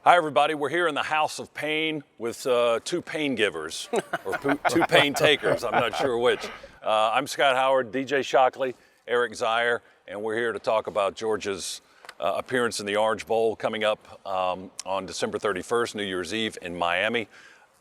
Hi, everybody. We're here in the House of Pain with two pain givers, or two pain takers. I'm not sure which. I'm Scott Howard, DJ Shockley, Eric Zeier, and we're here to talk about Georgia's appearance in the Orange Bowl coming up on December 31st, New Year's Eve in Miami.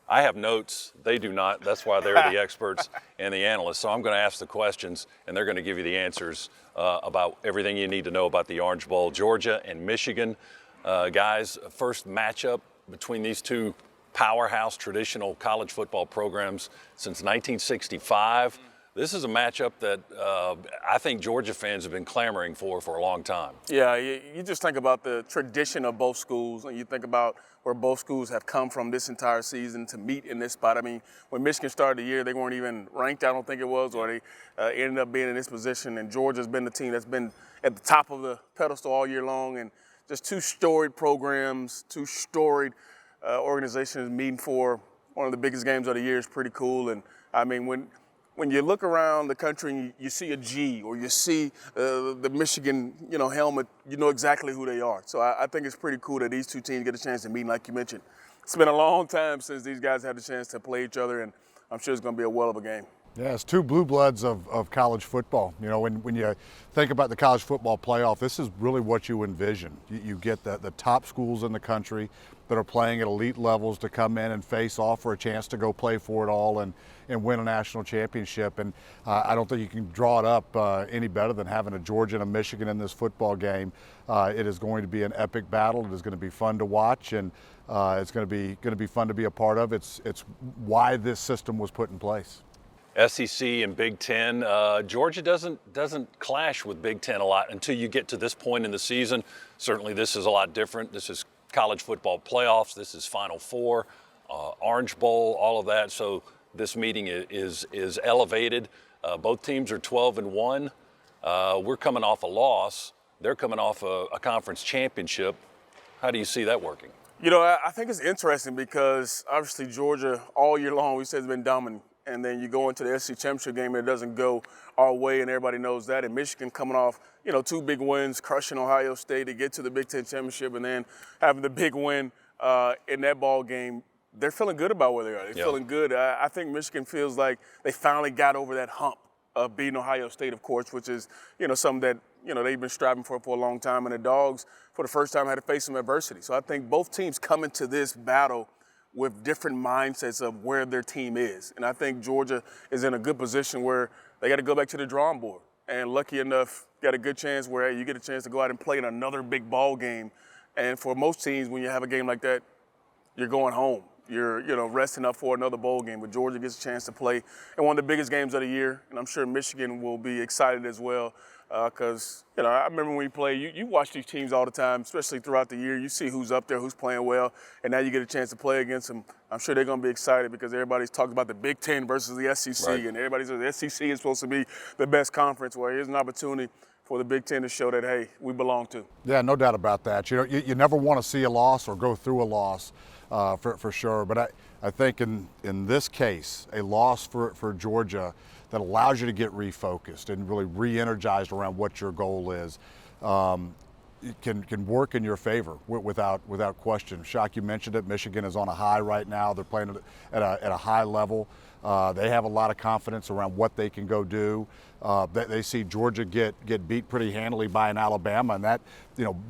I have notes. They do not. That's why they're the experts and the analysts. So I'm going to ask the questions, and they're going to give you the answers about everything you need to know about the Orange Bowl. Georgia and Michigan. Guys, first matchup between these two powerhouse traditional college football programs since 1965. This is a matchup that I think Georgia fans have been clamoring for a long time. Yeah, you just think about the tradition of both schools, and you think about where both schools have come from this entire season to meet in this spot. I mean, when Michigan started the year, they weren't even ranked, I don't think it was, or they ended up being in this position, and Georgia's been the team that's been at the top of the pedestal all year long, and just two storied programs, two storied organizations meeting for one of the biggest games of the year is pretty cool. And I mean, when you look around the country and you see a G or you see the Michigan, helmet, you know exactly who they are. So I think it's pretty cool that these two teams get a chance to meet. And like you mentioned, it's been a long time since these guys had the chance to play each other, and I'm sure it's going to be a well of a game. Yeah, it's two blue bloods of college football. You know, when you think about the college football playoff, this is really what you envision. You get the top schools in the country that are playing at elite levels to come in and face off for a chance to go play for it all and win a national championship. And I don't think you can draw it up any better than having a Georgia and a Michigan in this football game. It is going to be an epic battle. It is going to be fun to watch, and it's going to be fun to be a part of. It's why this system was put in place. SEC and Big Ten. Georgia doesn't clash with Big Ten a lot until you get to this point in the season. Certainly, this is a lot different. This is college football playoffs. This is Final Four, Orange Bowl, all of that. So this meeting is elevated. Both teams are 12-1. We're coming off a loss. They're coming off a conference championship. How do you see that working? You know, I think it's interesting because obviously Georgia all year long we said has been dominant. And then you go into the SEC championship game and it doesn't go our way, and everybody knows that. And Michigan coming off, two big wins, crushing Ohio State to get to the Big Ten championship, and then having the big win in that ball game. They're feeling good about where they are. They're feeling good. I think Michigan feels like they finally got over that hump of beating Ohio State, of course, which is, something that, they've been striving for a long time. And the Dogs, for the first time, had to face some adversity. So I think both teams come into this battle with different mindsets of where their team is. And I think Georgia is in a good position where they got to go back to the drawing board. And lucky enough, got a good chance where you get a chance to go out and play in another big ball game. And for most teams, when you have a game like that, you're going home. You're, resting up for another bowl game. But Georgia gets a chance to play in one of the biggest games of the year. And I'm sure Michigan will be excited as well. Because, I remember when you play, you watch these teams all the time, especially throughout the year. You see who's up there, who's playing well, and now you get a chance to play against them. I'm sure they're going to be excited because everybody's talking about the Big Ten versus the SEC, right. And everybody says the SEC is supposed to be the best conference. Well, here's an opportunity for the Big Ten to show that, hey, we belong to. Yeah, no doubt about that. You never want to see a loss or go through a loss for sure. But I think in this case, a loss for Georgia that allows you to get refocused and really re-energized around what your goal is, it can work in your favor without question. Shock, you mentioned it. Michigan is on a high right now. They're playing at a high level. They have a lot of confidence around what they can go do. They see Georgia get beat pretty handily by an Alabama, and that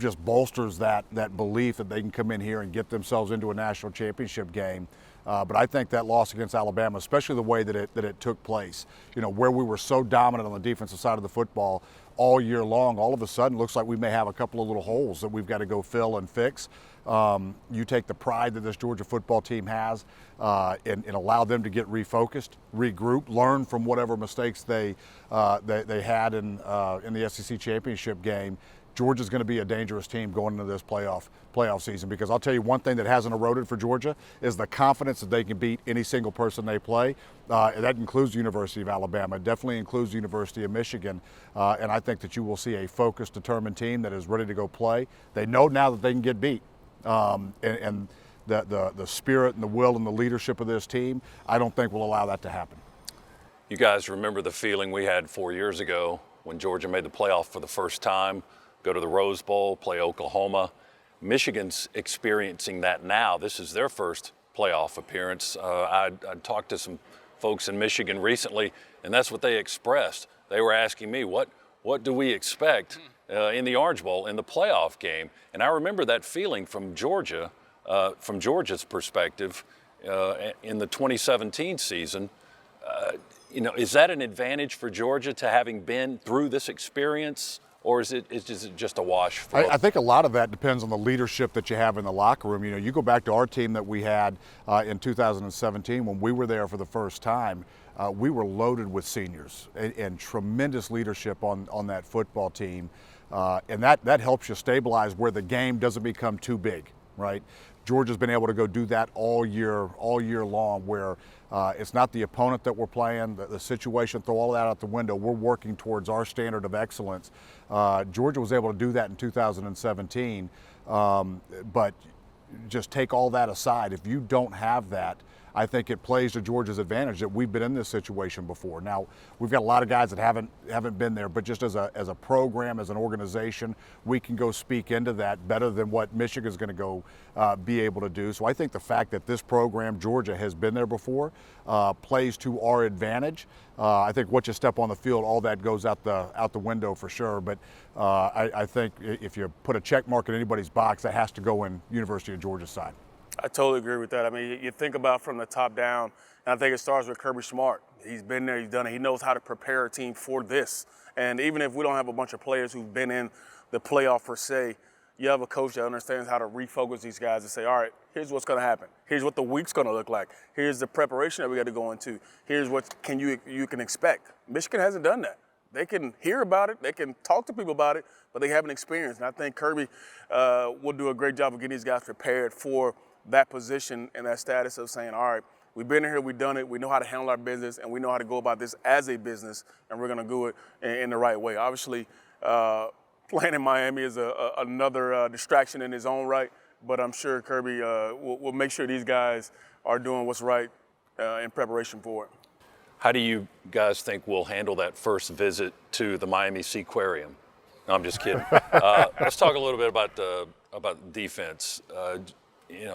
just bolsters that belief that they can come in here and get themselves into a national championship game. But I think that loss against Alabama, especially the way that it took place, where we were so dominant on the defensive side of the football all year long, all of a sudden looks like we may have a couple of little holes that we've got to go fill and fix. You take the pride that this Georgia football team has and allow them to get refocused, regroup, learn from whatever mistakes they had in the SEC championship game. Georgia's going to be a dangerous team going into this playoff season, because I'll tell you one thing that hasn't eroded for Georgia is the confidence that they can beat any single person they play. That includes the University of Alabama. It definitely includes the University of Michigan. And I think that you will see a focused, determined team that is ready to go play. They know now that they can get beat. And the spirit and the will and the leadership of this team, I don't think will allow that to happen. You guys remember the feeling we had 4 years ago when Georgia made the playoff for the first time, go to the Rose Bowl, play Oklahoma. Michigan's experiencing that now. This is their first playoff appearance. I talked to some folks in Michigan recently, and that's what they expressed. They were asking me, what do we expect in the Orange Bowl, in the playoff game? And I remember that feeling from Georgia, from Georgia's perspective, in the 2017 season. Is that an advantage for Georgia to having been through this experience, or is it just a wash? I think a lot of that depends on the leadership that you have in the locker room. You go back to our team that we had in 2017 when we were there for the first time. We were loaded with seniors and tremendous leadership on that football team, and that helps you stabilize where the game doesn't become too big, right? Georgia's been able to go do that all year long, where it's not the opponent that we're playing, the situation, throw all that out the window. We're working towards our standard of excellence. Georgia was able to do that in 2017, but just take all that aside. If you don't have that, I think it plays to Georgia's advantage that we've been in this situation before. Now, we've got a lot of guys that haven't been there, but just as a program, as an organization, we can go speak into that better than what Michigan's going to go be able to do. So I think the fact that this program, Georgia, has been there before, plays to our advantage. I think once you step on the field, all that goes out the window for sure. But I think if you put a check mark in anybody's box, that has to go in University of Georgia's side. I totally agree with that. I mean, you think about from the top down, and I think it starts with Kirby Smart. He's been there, he's done it. He knows how to prepare a team for this. And even if we don't have a bunch of players who've been in the playoff per se, you have a coach that understands how to refocus these guys and say, all right, here's what's going to happen. Here's what the week's going to look like. Here's the preparation that we got to go into. Here's what you can expect. Michigan hasn't done that. They can hear about it, they can talk to people about it, but they haven't experienced. And I think Kirby will do a great job of getting these guys prepared for that position and that status of saying, all right, we've been here, we've done it, we know how to handle our business, and we know how to go about this as a business, and we're going to do it in the right way. Obviously, playing in Miami is another distraction in his own right, but I'm sure Kirby will make sure these guys are doing what's right in preparation for it. How do you guys think we'll handle that first visit to the Miami Seaquarium? No, I'm just kidding. Let's talk a little bit about defense.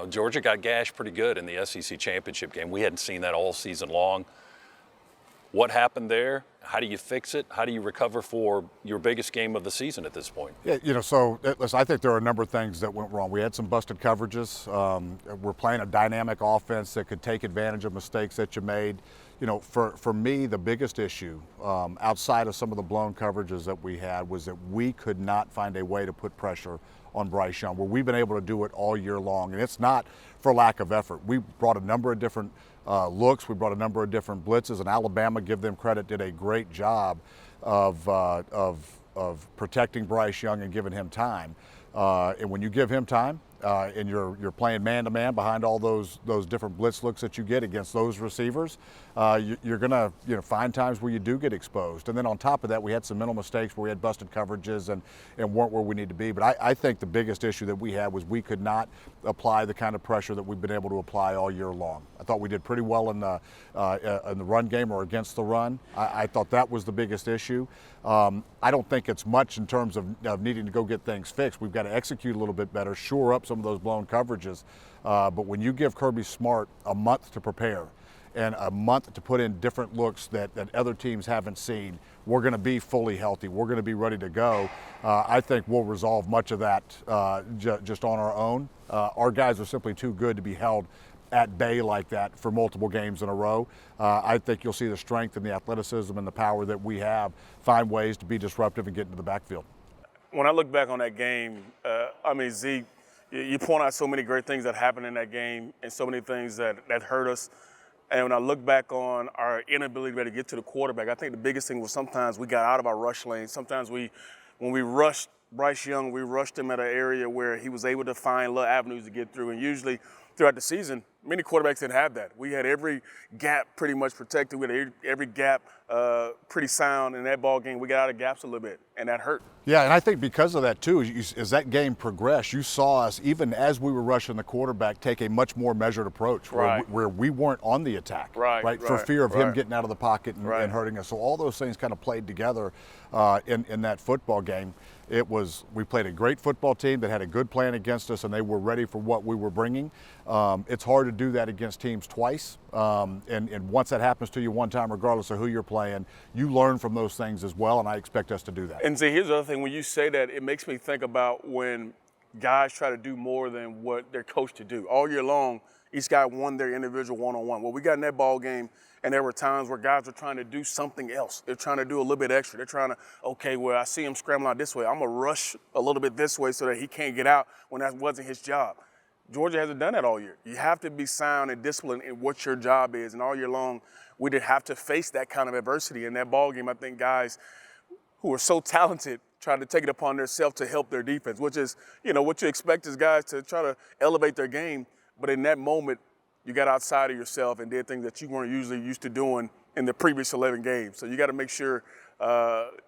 Georgia got gashed pretty good in the SEC championship game. We hadn't seen that all season long. What happened there? How do you fix it? How do you recover for your biggest game of the season at this point? Yeah, so listen, I think there are a number of things that went wrong. We had some busted coverages. We're playing a dynamic offense that could take advantage of mistakes that you made. For me, the biggest issue outside of some of the blown coverages that we had was that we could not find a way to put pressure on Bryce Young, where we've been able to do it all year long. And it's not for lack of effort. We brought a number of different looks. We brought a number of different blitzes, and Alabama, give them credit, did a great job of protecting Bryce Young and giving him time. And when you give him time, and you're playing man-to-man behind all those different blitz looks that you get against those receivers, you're going to find times where you do get exposed. And then on top of that, we had some mental mistakes where we had busted coverages and weren't where we need to be. But I think the biggest issue that we had was we could not apply the kind of pressure that we've been able to apply all year long. I thought we did pretty well in the run game or against the run. I thought that was the biggest issue. I don't think it's much in terms of needing to go get things fixed. We've got to execute a little bit better, shore up some of those blown coverages. But when you give Kirby Smart a month to prepare and a month to put in different looks that other teams haven't seen, we're going to be fully healthy. We're going to be ready to go. I think we'll resolve much of that just on our own. Our guys are simply too good to be held at bay like that for multiple games in a row. I think you'll see the strength and the athleticism and the power that we have find ways to be disruptive and get into the backfield. When I look back on that game, Zeke, you point out so many great things that happened in that game and so many things that hurt us. And when I look back on our inability to get to the quarterback, I think the biggest thing was sometimes we got out of our rush lane. Sometimes when we rushed Bryce Young, we rushed him at an area where he was able to find little avenues to get through. And usually throughout the season, many quarterbacks didn't have that. We had every gap pretty much protected. We had every gap pretty sound. In that ball game, we got out of gaps a little bit, and that hurt. Yeah, and I think because of that too, as that game progressed, you saw us, even as we were rushing the quarterback, take a much more measured approach where we weren't on the attack, for fear of him getting out of the pocket and hurting us. So all those things kind of played together in that football game. We played a great football team that had a good plan against us, and they were ready for what we were bringing. It's hard to do that against teams twice, and once that happens to you one time, regardless of who you're playing, you learn from those things as well, and I expect us to do that. And see, here's the other thing. When you say that, it makes me think about when guys try to do more than what they're coached to do. All year long, each guy won their individual one-on-one. Well, we got in that ball game, and there were times where guys were trying to do something else. They're trying to do a little bit extra. They're trying to, okay, well, I see him scrambling out this way. I'm going to rush a little bit this way so that he can't get out when that wasn't his job. Georgia hasn't done that all year. You have to be sound and disciplined in what your job is. And all year long, we did have to face that kind of adversity. In that ball game, I think guys who are so talented tried to take it upon themselves to help their defense, which is, what you expect is guys to try to elevate their game. But in that moment, you got outside of yourself and did things that you weren't usually used to doing in the previous 11 games. So you got to make sure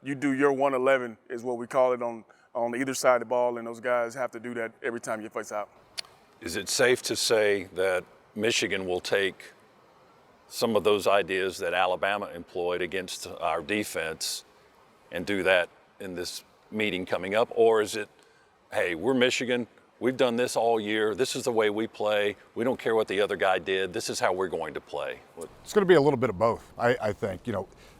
you do your 111 is what we call it on either side of the ball, and those guys have to do that every time you face out. Is it safe to say that Michigan will take some of those ideas that Alabama employed against our defense and do that in this meeting coming up? Or is it, hey, we're Michigan, we've done this all year, this is the way we play, we don't care what the other guy did, this is how we're going to play? It's going to be a little bit of both, I think.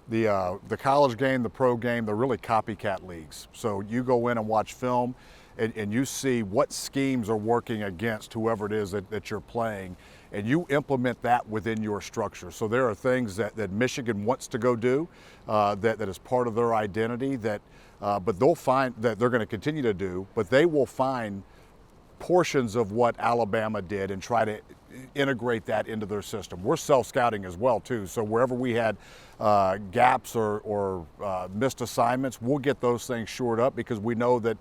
The college game, the pro game, they're really copycat leagues. So you go in and watch film, and you see what schemes are working against whoever it is that you're playing, and you implement that within your structure. So there are things that Michigan wants to go do that is part of their identity but they'll find that they're going to continue to do, but they will find portions of what Alabama did and try to integrate that into their system. We're self-scouting as well too, so wherever we had gaps or missed assignments, we'll get those things shored up because we know that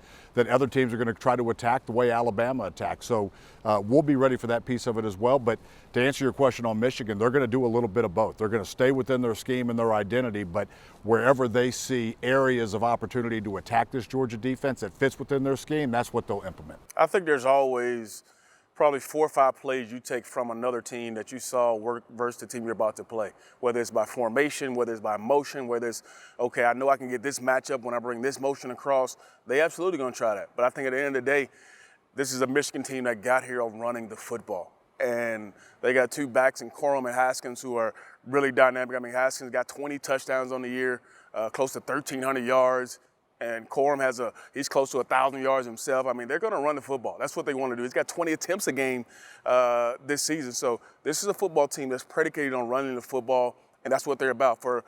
other teams are going to try to attack the way Alabama attacked. So we'll be ready for that piece of it as well. But to answer your question on Michigan, they're going to do a little bit of both. They're going to stay within their scheme and their identity, but wherever they see areas of opportunity to attack this Georgia defense that fits within their scheme, that's what they'll implement. I think there's always probably 4 or 5 plays you take from another team that you saw work versus the team you're about to play, whether it's by formation, whether it's by motion, whether it's, okay, I know I can get this matchup when I bring this motion across. They absolutely going to try that. But I think at the end of the day, this is a Michigan team that got here on running the football. And they got 2 backs in Corum and Haskins who are really dynamic. I mean, Haskins got 20 touchdowns on the year, close to 1,300 yards. And Corum he's close to 1,000 yards himself. I mean, they're going to run the football. That's what they want to do. He's got 20 attempts a game this season. So this is a football team that's predicated on running the football, and that's what they're about. For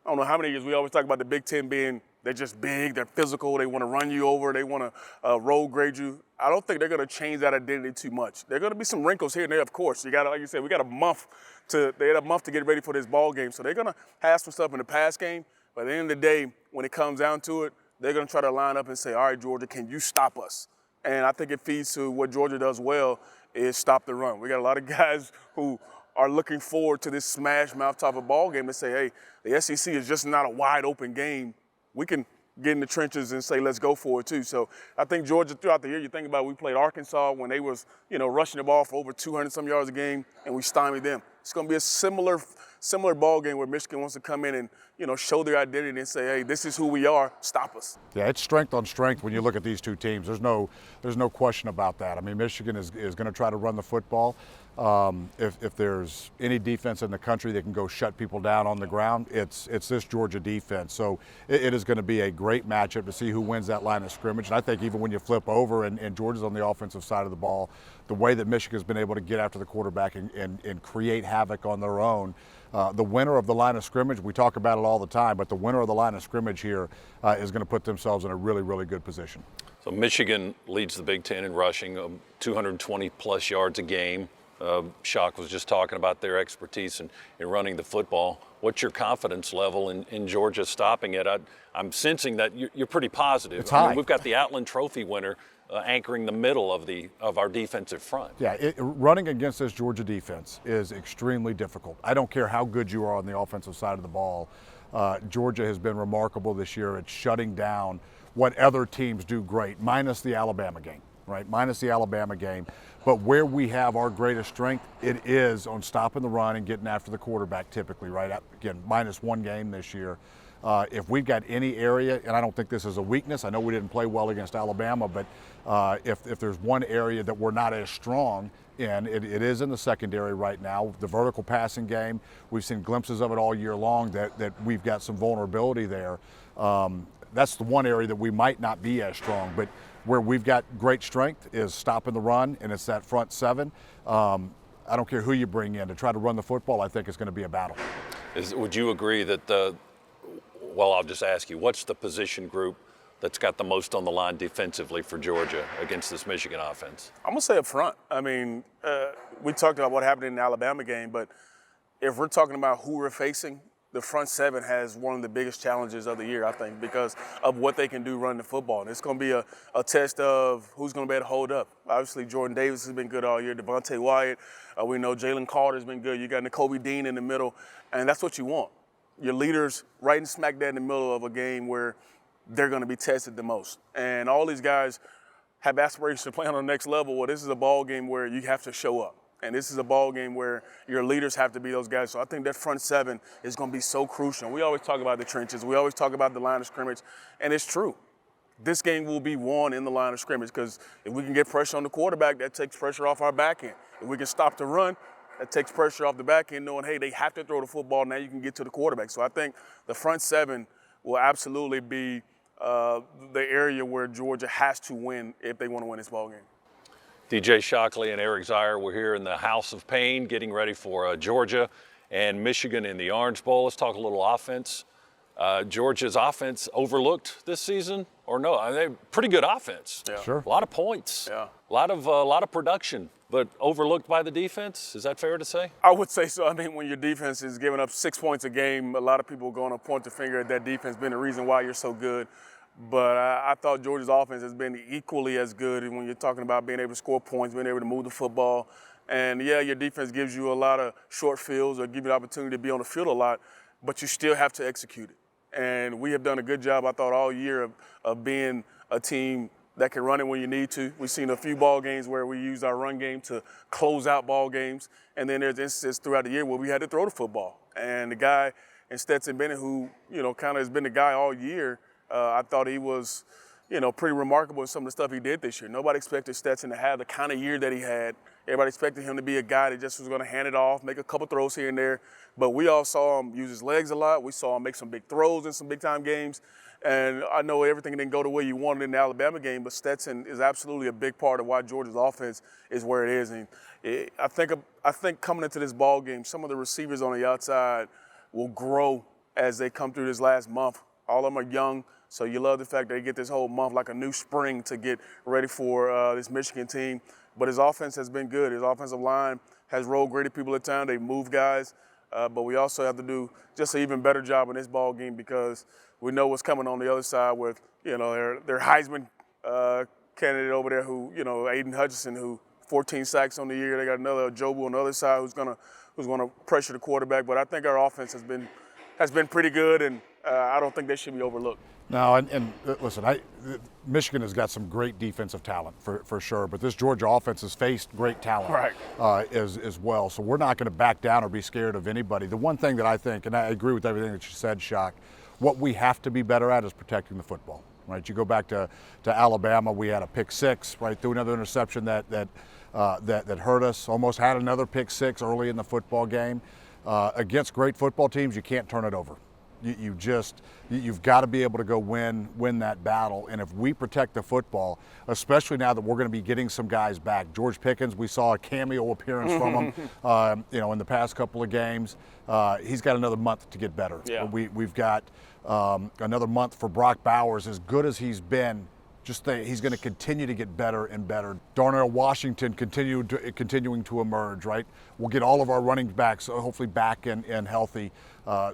I don't know how many years we always talk about the Big Ten being they're just big, they're physical, they want to run you over, they want to road grade you. I don't think they're going to change that identity too much. There are going to be some wrinkles here and there, of course. You got, like you said, we got a month to get ready for this ball game. So they're going to have some stuff in the pass game. But at the end of the day, when it comes down to it, they're going to try to line up and say, all right, Georgia, can you stop us? And I think it feeds to what Georgia does well is stop the run. We got a lot of guys who are looking forward to this smash mouth type of ball game and say, hey, the SEC is just not a wide open game. We can get in the trenches and say, let's go for it too. So I think Georgia throughout the year, you think about we played Arkansas when they was, rushing the ball for over 200 some yards a game and we stymied them. It's going to be a similar ball game where Michigan wants to come in and, show their identity and say, hey, this is who we are, stop us. Yeah, it's strength on strength when you look at these 2 teams. There's no question about that. I mean, Michigan is going to try to run the football. If there's any defense in the country that can go shut people down on the ground, it's this Georgia defense. So it is going to be a great matchup to see who wins that line of scrimmage. And I think even when you flip over and Georgia's on the offensive side of the ball, the way that Michigan's been able to get after the quarterback and create havoc on their own, the winner of the line of scrimmage, we talk about it all the time, but the winner of the line of scrimmage here is going to put themselves in a really, really good position. So Michigan leads the Big Ten in rushing, 220-plus yards a game. Shock was just talking about their expertise in running the football. What's your confidence level in Georgia stopping it? I'm sensing that you're pretty positive. It's high. We've got the Outland Trophy winner anchoring the middle of our defensive front. Yeah, running against this Georgia defense is extremely difficult. I don't care how good you are on the offensive side of the ball. Georgia has been remarkable this year at shutting down what other teams do great, minus the Alabama game, right? Minus the Alabama game. But where we have our greatest strength, it is on stopping the run and getting after the quarterback typically, right? Again, minus one game this year. If we've got any area, and I don't think this is a weakness, I know we didn't play well against Alabama, but if there's one area that we're not as strong in, it is in the secondary right now. The vertical passing game, we've seen glimpses of it all year long that we've got some vulnerability there. That's the one area that we might not be as strong, but where we've got great strength is stopping the run, and it's that front seven. I don't care who you bring in to try to run the football, I think it's going to be a battle. Would you agree that well, I'll just ask you, what's the position group that's got the most on the line defensively for Georgia against this Michigan offense? I'm going to say up front. I mean, we talked about what happened in the Alabama game, but if we're talking about who we're facing, the front seven has one of the biggest challenges of the year, I think, because of what they can do running the football. And it's going to be a test of who's going to be able to hold up. Obviously, Jordan Davis has been good all year. Devontae Wyatt, we know Jalen Carter's been good. You got Nakobe Dean in the middle, and that's what you want. Your leaders right in smack dab in the middle of a game where they're going to be tested the most. And all these guys have aspirations to play on the next level. Well, this is a ball game where you have to show up. And this is a ball game where your leaders have to be those guys. So I think that front seven is going to be so crucial. We always talk about the trenches. We always talk about the line of scrimmage. And it's true. This game will be won in the line of scrimmage because if we can get pressure on the quarterback, that takes pressure off our back end. If we can stop the run, that takes pressure off the back end, knowing, hey, they have to throw the football. Now you can get to the quarterback. So I think the front seven will absolutely be the area where Georgia has to win if they want to win this ball game. DJ Shockley and Eric Zeier, we're here in the House of Pain getting ready for Georgia and Michigan in the Orange Bowl. Let's talk a little offense. Georgia's offense overlooked this season, or no? They're pretty good offense. Yeah. Sure. A lot of points. Yeah. A lot of production, but overlooked by the defense. Is that fair to say? I would say so. I mean, when your defense is giving up 6 points a game, a lot of people are going to point the finger at that defense being the reason why you're so good. But I thought Georgia's offense has been equally as good when you're talking about being able to score points, being able to move the football. And, yeah, your defense gives you a lot of short fields or give you the opportunity to be on the field a lot, but you still have to execute it. And we have done a good job, I thought, all year of being a team that can run it when you need to. We've seen a few ball games where we used our run game to close out ball games. And then there's instances throughout the year where we had to throw the football. And the guy in Stetson Bennett, who, kind of has been the guy all year, I thought he was, pretty remarkable in some of the stuff he did this year. Nobody expected Stetson to have the kind of year that he had. Everybody expected him to be a guy that just was going to hand it off, make a couple throws here and there. But we all saw him use his legs a lot. We saw him make some big throws in some big-time games. And I know everything didn't go the way you wanted in the Alabama game, but Stetson is absolutely a big part of why Georgia's offense is where it is. And I think coming into this ball game, some of the receivers on the outside will grow as they come through this last month. All of them are young. So you love the fact that they get this whole month like a new spring to get ready for this Michigan team. But his offense has been good. His offensive line has rolled graded people at times. They move guys. But we also have to do just an even better job in this ball game because we know what's coming on the other side with, their Heisman candidate over there who, Aiden Hutchinson, who 14 sacks on the year. They got another Jobu on the other side who's gonna pressure the quarterback. But I think our offense has been pretty good, and I don't think they should be overlooked. No, and listen, Michigan has got some great defensive talent for sure, but this Georgia offense has faced great talent as well. So we're not going to back down or be scared of anybody. The one thing that I think, and I agree with everything that you said, Shock, what we have to be better at is protecting the football. Right? You go back to Alabama, we had a pick six, right, through another interception that hurt us. Almost had another pick six early in the football game. Against great football teams, you can't turn it over. You've got to be able to go win that battle. And if we protect the football, especially now that we're going to be getting some guys back. George Pickens, we saw a cameo appearance from him, in the past couple of games. He's got another month to get better. Yeah. We've got another month for Brock Bowers. As good as he's been, just think he's going to continue to get better and better. Darnell Washington continuing to emerge, right? We'll get all of our running backs hopefully back and healthy.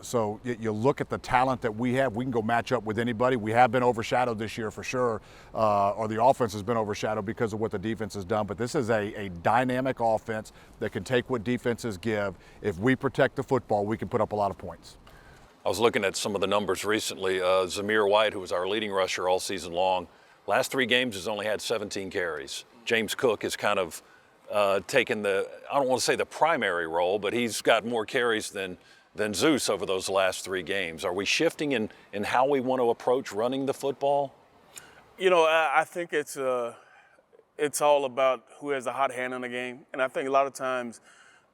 So you look at the talent that we have, we can go match up with anybody. We have been overshadowed this year for sure, or the offense has been overshadowed because of what the defense has done. But this is a dynamic offense that can take what defenses give. If we protect the football, we can put up a lot of points. I was looking at some of the numbers recently. Zamir White, who was our leading rusher all season long, last 3 games has only had 17 carries. James Cook has kind of taken the, I don't want to say the primary role, but he's got more carries than Zeus over those last 3 games. Are we shifting in how we want to approach running the football? You know, I think it's all about who has a hot hand in the game. And I think a lot of times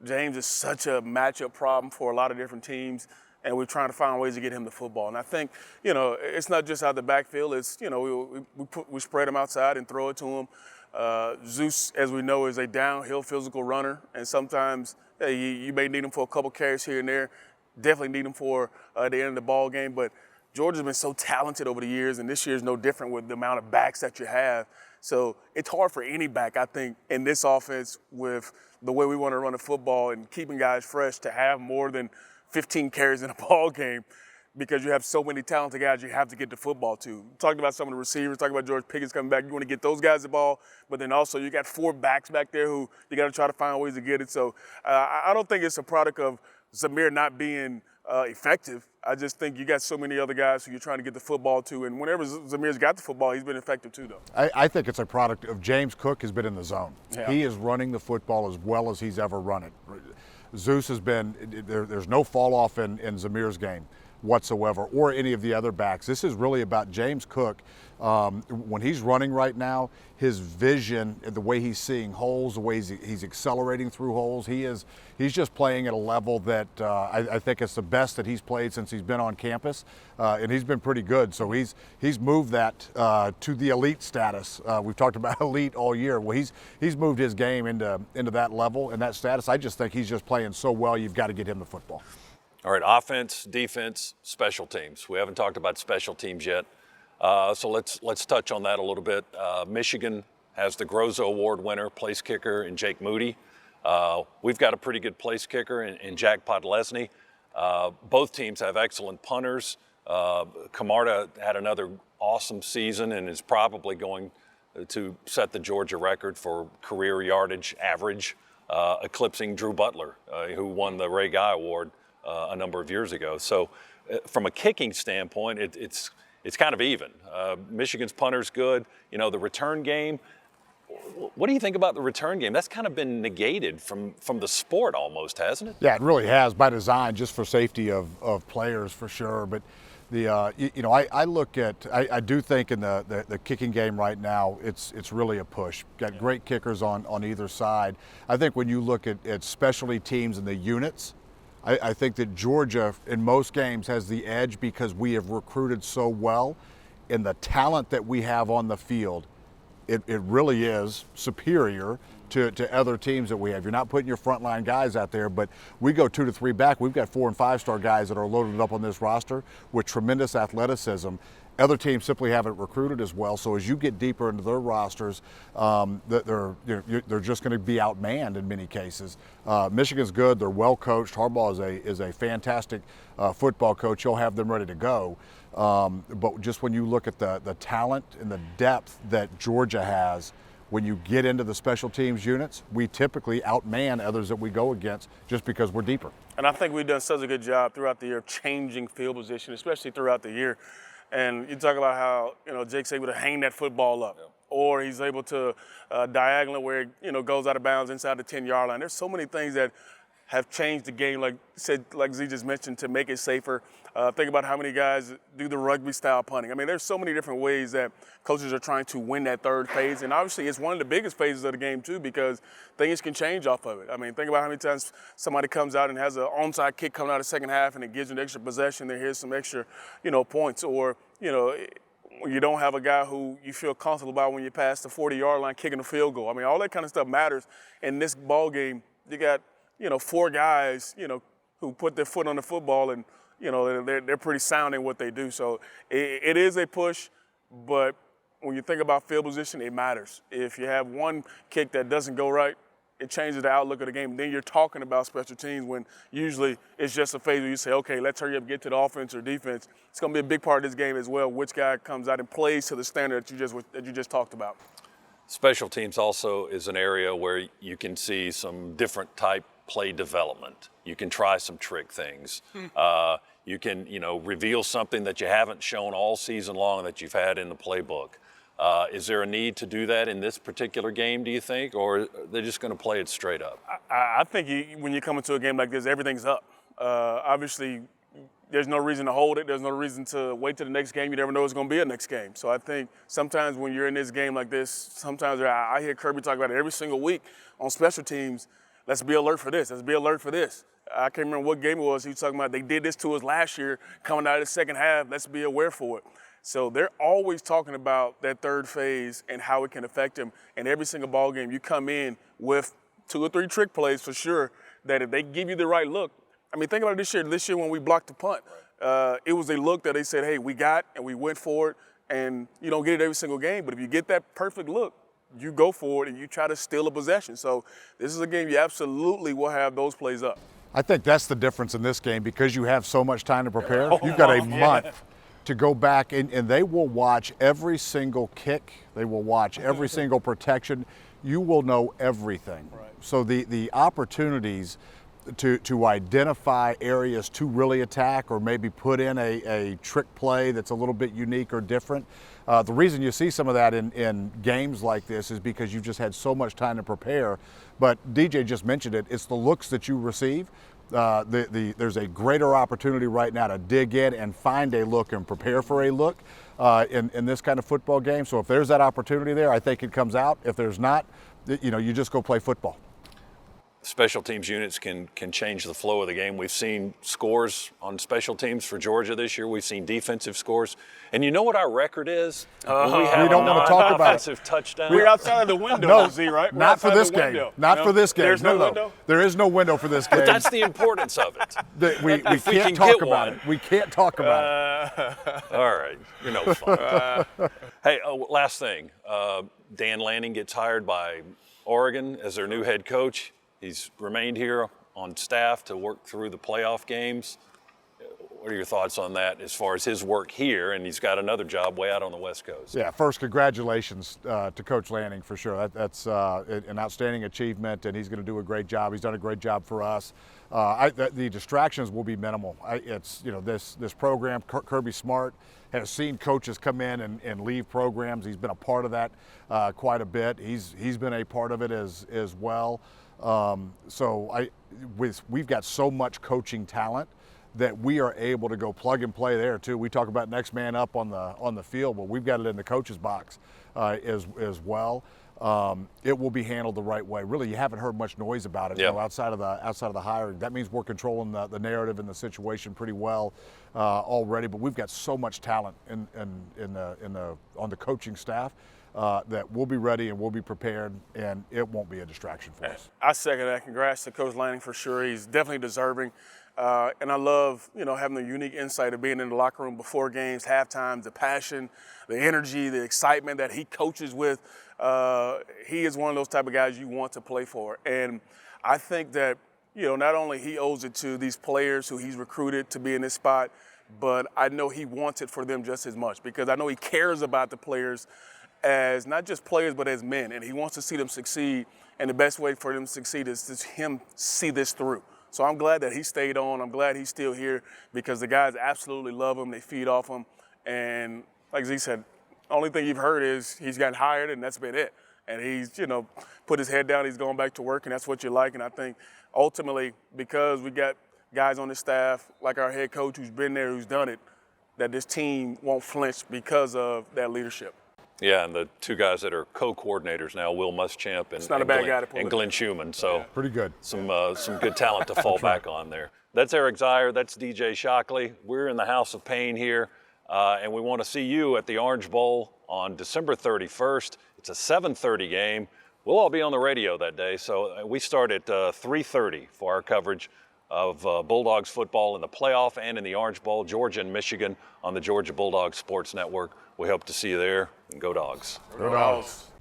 James is such a matchup problem for a lot of different teams, and we're trying to find ways to get him the football. And I think, you know, it's not just out of the backfield. It's, you know, we spread him outside and throw it to him. Zeus, as we know, is a downhill physical runner, and sometimes you may need him for a couple carries here and there. Definitely need him for the end of the ball game. But Georgia's been so talented over the years, and this year is no different with the amount of backs that you have. So it's hard for any back, I think, in this offense with the way we want to run the football and keeping guys fresh to have more than 15 carries in a ball game, because you have so many talented guys you have to get the football to. Talked about some of the receivers, talking about George Pickens coming back. You want to get those guys the ball, but then also you got 4 backs back there who you got to try to find ways to get it. So I don't think it's a product of Zamir not being effective. I just think you got so many other guys who you're trying to get the football to, and whenever Zamir's got the football, he's been effective too, though. I think it's a product of James Cook has been in the zone. Yeah. He is running the football as well as he's ever run it. Zeus has been, there's no fall off in Zamir's game whatsoever, or any of the other backs. This is really about James Cook. When he's running right now, his vision, the way he's seeing holes, the way he's accelerating through holes, he's just playing at a level that I think it's the best that he's played since he's been on campus, and he's been pretty good. So he's moved that to the elite status. We've talked about elite all year. Well, he's moved his game into that level and that status. I just think he's just playing so well. You've got to get him the football. All right, offense, defense, special teams. We haven't talked about special teams yet. So let's touch on that a little bit. Michigan has the Grozo Award winner, place kicker, in Jake Moody. We've got a pretty good place kicker in Jack Podlesny. Both teams have excellent punters. Camarda had another awesome season and is probably going to set the Georgia record for career yardage average, eclipsing Drew Butler, who won the Ray Guy Award a number of years ago. So from a kicking standpoint, it's kind of even. Michigan's punter's good. You know, the return game, what do you think about the return game? That's kind of been negated from the sport almost, hasn't it? Yeah, it really has, by design, just for safety of players for sure. But I look at, I do think in the kicking game right now, it's really a push. Got great kickers on either side. I think when you look at specialty teams and the units, I think that Georgia in most games has the edge because we have recruited so well, and the talent that we have on the field, it really is superior to other teams that we have. You're not putting your frontline guys out there, but we go 2 to 3 back. We've got 4 and 5-star guys that are loaded up on this roster with tremendous athleticism. Other teams simply haven't recruited as well. So as you get deeper into their rosters, they're just going to be outmanned in many cases. Michigan's good. They're well coached. Harbaugh is a fantastic football coach. He'll have them ready to go. But just when you look at the talent and the depth that Georgia has, when you get into the special teams units, we typically outman others that we go against just because we're deeper. And I think we've done such a good job throughout the year changing field position, especially throughout the year. And you talk about how, Jake's able to hang that football up, or he's able to diagonal where it, goes out of bounds inside the 10-yard line. There's so many things that have changed the game, like Z just mentioned, to make it safer. Think about how many guys do the rugby-style punting. I mean, there's so many different ways that coaches are trying to win that third phase. And obviously, it's one of the biggest phases of the game, too, because things can change off of it. I mean, think about how many times somebody comes out and has an onside kick coming out of the second half and it gives you an extra possession, then here's some extra, points. Or, you don't have a guy who you feel comfortable about when you pass the 40-yard line kicking a field goal. I mean, all that kind of stuff matters. In this ball game, you got, 4 guys, who put their foot on the football and, they're pretty sound in what they do. So it is a push, but when you think about field position, it matters. If you have one kick that doesn't go right, it changes the outlook of the game. Then you're talking about special teams when usually it's just a phase where you say, okay, let's hurry up, get to the offense or defense. It's going to be a big part of this game as well, which guy comes out and plays to the standard that you just talked about. Special teams also is an area where you can see some different type play development. You can try some trick things. You can, reveal something that you haven't shown all season long that you've had in the playbook. Is there a need to do that in this particular game, do you think, or are they just going to play it straight up? I think when you come into a game like this, everything's up. Obviously, there's no reason to hold it. There's no reason to wait to the next game. You never know it's going to be a next game. So I think sometimes when you're in this game like this, sometimes I hear Kirby talk about it every single week on special teams. Let's be alert for this. Let's be alert for this. I can't remember what game it was. He was talking about they did this to us last year coming out of the second half. Let's be aware for it. So they're always talking about that third phase and how it can affect them. And every single ball game, you come in with 2 or 3 trick plays for sure that if they give you the right look, I mean, think about it this year. This year when we blocked the punt, it was a look that they said, hey, we got and we went for it. And you don't get it every single game, but if you get that perfect look, you go for it and you try to steal a possession. So this is a game you absolutely will have those plays up. I think that's the difference in this game because you have so much time to prepare. You've got a month to go back and they will watch every single kick. They will watch every single protection. You will know everything. Right. So the opportunities to identify areas to really attack or maybe put in a trick play that's a little bit unique or different. The reason you see some of that in games like this is because you've just had so much time to prepare. But DJ just mentioned it, it's the looks that you receive. There's a greater opportunity right now to dig in and find a look and prepare for a look in this kind of football game. So if there's that opportunity there, I think it comes out. If there's not, you just go play football. Special teams units can change the flow of the game. We've seen scores on special teams for Georgia this year. We've seen defensive scores. And you know what our record is? We don't want to talk about it. Offensive touchdown. We're outside of the window, No, Z, right? We're not for outside this the game. window. Not for this game. There's no window? There is no window for this game. But that's the importance of it. We If we can't can talk get about one. it. We can't talk about it. All right, you're no fun. Hey, last thing. Dan Lanning gets hired by Oregon as their new head coach. He's remained here on staff to work through the playoff games. What are your thoughts on that as far as his work here? And he's got another job way out on the West Coast. Yeah, first, congratulations to Coach Lanning for sure. That's an outstanding achievement, and he's going to do a great job. He's done a great job for us. The distractions will be minimal. This program, Kirby Smart has seen coaches come in and leave programs. He's been a part of that quite a bit. He's been a part of it as well. We've got so much coaching talent that we are able to go plug and play there too. We talk about next man up on the field, but we've got it in the coach's box as well. It will be handled the right way. Really, you haven't heard much noise about it outside of the hiring. That means we're controlling the narrative and the situation pretty well already. But we've got so much talent on the coaching staff. That we'll be ready and we'll be prepared, and it won't be a distraction for us. I second that. Congrats to Coach Lanning for sure. He's definitely deserving. And I love, having the unique insight of being in the locker room before games, halftime, the passion, the energy, the excitement that he coaches with. He is one of those type of guys you want to play for. And I think that, not only he owes it to these players who he's recruited to be in this spot, but I know he wants it for them just as much because I know he cares about the players as not just players, but as men. And he wants to see them succeed. And the best way for them to succeed is to him see this through. So I'm glad that he stayed on. I'm glad he's still here because the guys absolutely love him. They feed off him. And like Z said, only thing you've heard is he's gotten hired and that's been it. And he's, put his head down. He's going back to work and that's what you like. And I think ultimately because we got guys on the staff like our head coach who's been there, who's done it, that this team won't flinch because of that leadership. Yeah, and the two guys that are co-coordinators now, Will Muschamp and Glenn Schumann. So pretty good. Some good talent to fall back on there. That's Eric Zeier. That's DJ Shockley. We're in the House of Pain here, and we want to see you at the Orange Bowl on December 31st. It's a 7:30 game. We'll all be on the radio that day, so we start at 3:30 for our coverage of Bulldogs football in the playoff and in the Orange Bowl, Georgia and Michigan on the Georgia Bulldogs Sports Network. We hope to see you there, and go Dogs. Go Dogs.